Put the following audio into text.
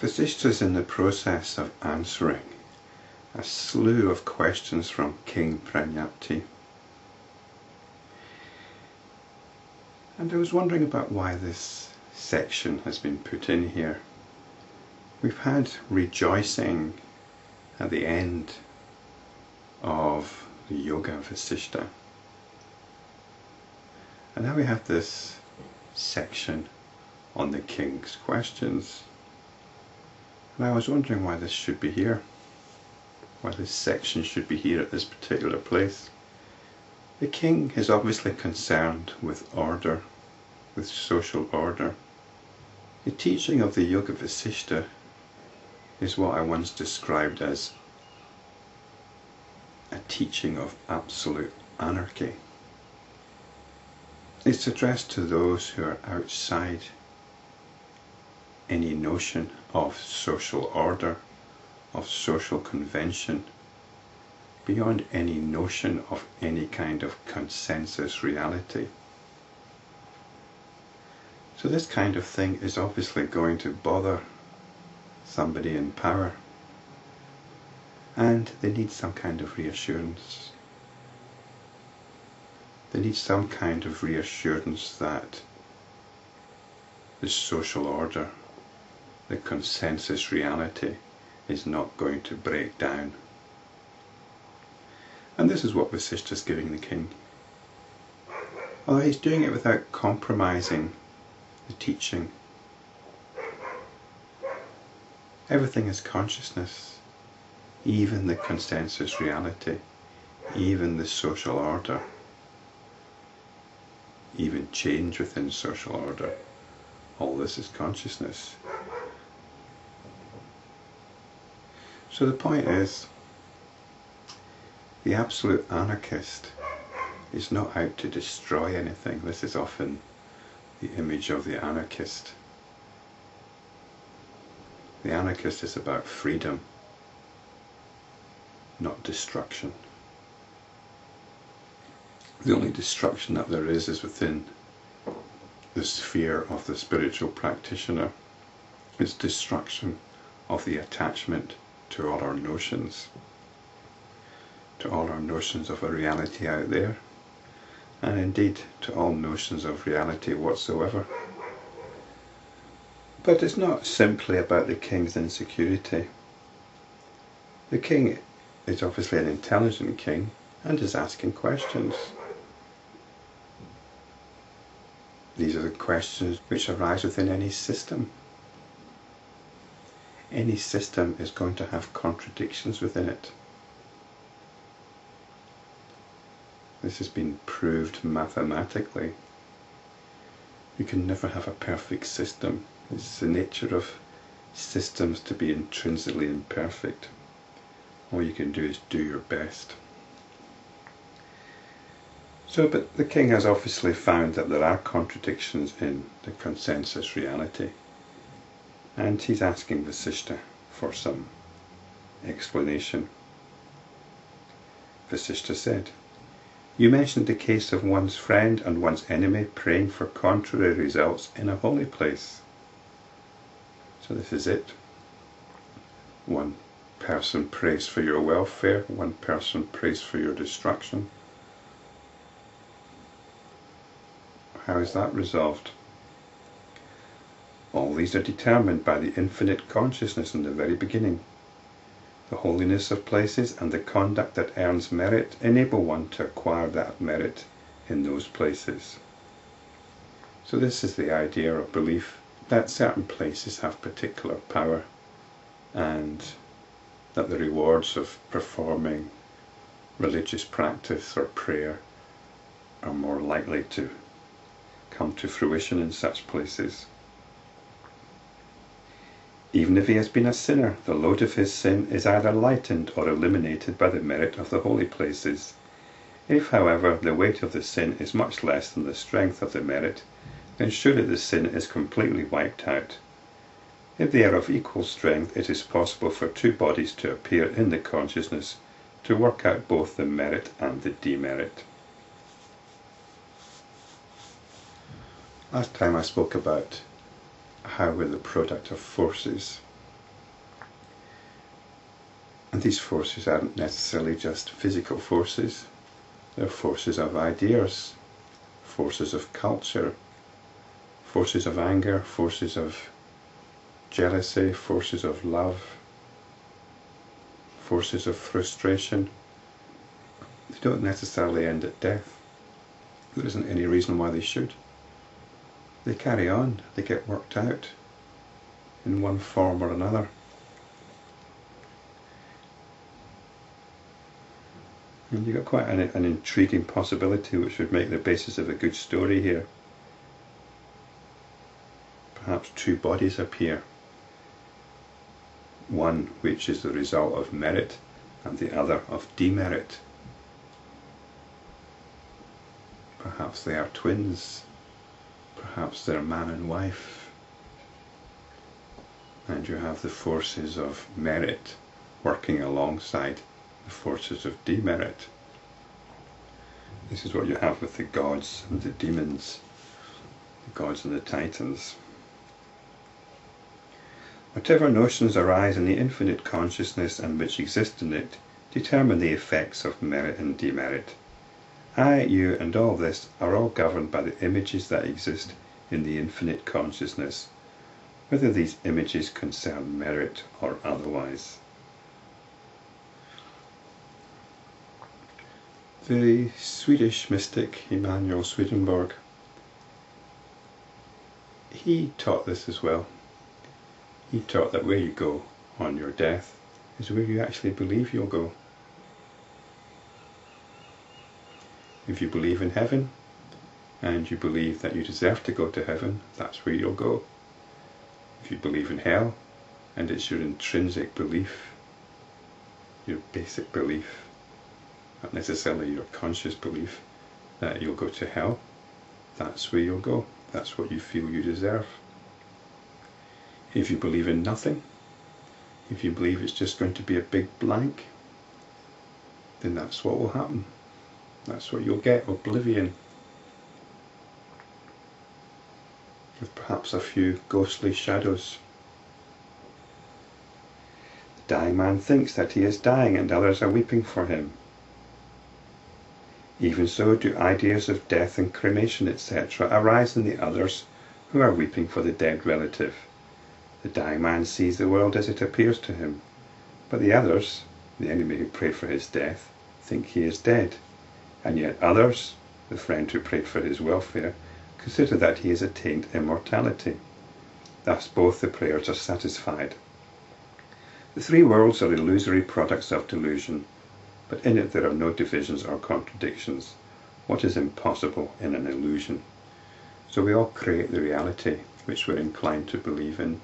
Vasishta is in the process of answering a slew of questions from King Prajnapti. And I was wondering about why this section has been put in here. We've had rejoicing at the end of the Yoga Vasishta. And now we have this section on the king's questions. And I was wondering why this should be here. Why this section should be here at this particular place. The king is obviously concerned with order, with social order. The teaching of the Yoga Vasishta is what I once described as a teaching of absolute anarchy. It's addressed to those who are outside any notion of social order, of social convention, beyond any notion of any kind of consensus reality. So this kind of thing is obviously going to bother somebody in power, and they need some kind of reassurance. They need some kind of reassurance that the social order, the consensus reality, is not going to break down. And this is what Vasishta is giving the king. Although he's doing it without compromising the teaching. Everything is consciousness, even the consensus reality, even the social order, even change within social order. All this is consciousness. So the point is, the absolute anarchist is not out to destroy anything. This is often the image of the anarchist. The anarchist is about freedom, not destruction. The only destruction that there is within the sphere of the spiritual practitioner. It's destruction of the attachment to all our notions, to all our notions of a reality out there, and indeed to all notions of reality whatsoever. But it's not simply about the king's insecurity. The king is obviously an intelligent king and is asking questions. These are the questions which arise within any system. Any system is going to have contradictions within it. This has been proved mathematically. You can never have a perfect system. It's the nature of systems to be intrinsically imperfect. All you can do is do your best. So, but the king has obviously found that there are contradictions in the consensus reality. And he's asking Vasishta for some explanation. Vasishta said, "You mentioned the case of one's friend and one's enemy praying for contrary results in a holy place." So this is it. One person prays for your welfare, one person prays for your destruction. How is that resolved? All these are determined by the infinite consciousness in the very beginning. The holiness of places and the conduct that earns merit enable one to acquire that merit in those places. So this is the idea of belief that certain places have particular power, and that the rewards of performing religious practice or prayer are more likely to come to fruition in such places. Even if he has been a sinner, the load of his sin is either lightened or eliminated by the merit of the holy places. If, however, the weight of the sin is much less than the strength of the merit, then surely the sin is completely wiped out. If they are of equal strength, it is possible for two bodies to appear in the consciousness to work out both the merit and the demerit. Last time I spoke about how we're the product of forces. And these forces aren't necessarily just physical forces. They're forces of ideas, forces of culture, forces of anger, forces of jealousy, forces of love, forces of frustration. They don't necessarily end at death. There isn't any reason why they should. They carry on, they get worked out in one form or another. And you've got quite an intriguing possibility which would make the basis of a good story here. Perhaps two bodies appear. One which is the result of merit and the other of demerit. Perhaps they are twins. Perhaps they're man and wife. And you have the forces of merit working alongside the forces of demerit. This is what you have with the gods and the demons, the gods and the titans. Whatever notions arise in the infinite consciousness and which exist in it determine the effects of merit and demerit. I, you, and all this are all governed by the images that exist in the infinite consciousness, whether these images concern merit or otherwise. The Swedish mystic Emanuel Swedenborg, he taught this as well. He taught that where you go on your death is where you actually believe you'll go. If you believe in heaven, and you believe that you deserve to go to heaven, that's where you'll go. If you believe in hell, and it's your intrinsic belief, your basic belief, not necessarily your conscious belief, that you'll go to hell, that's where you'll go. That's what you feel you deserve. If you believe in nothing, if you believe it's just going to be a big blank, then that's what will happen. That's what you'll get, oblivion. With perhaps a few ghostly shadows. The dying man thinks that he is dying and others are weeping for him. Even so do ideas of death and cremation, etc. arise in the others who are weeping for the dead relative. The dying man sees the world as it appears to him, but the others, the enemy who prayed for his death, think he is dead, and yet others, the friend who prayed for his welfare, consider that he has attained immortality. Thus both the prayers are satisfied. The three worlds are illusory products of delusion, but in it there are no divisions or contradictions. What is impossible in an illusion? So we all create the reality which we're inclined to believe in.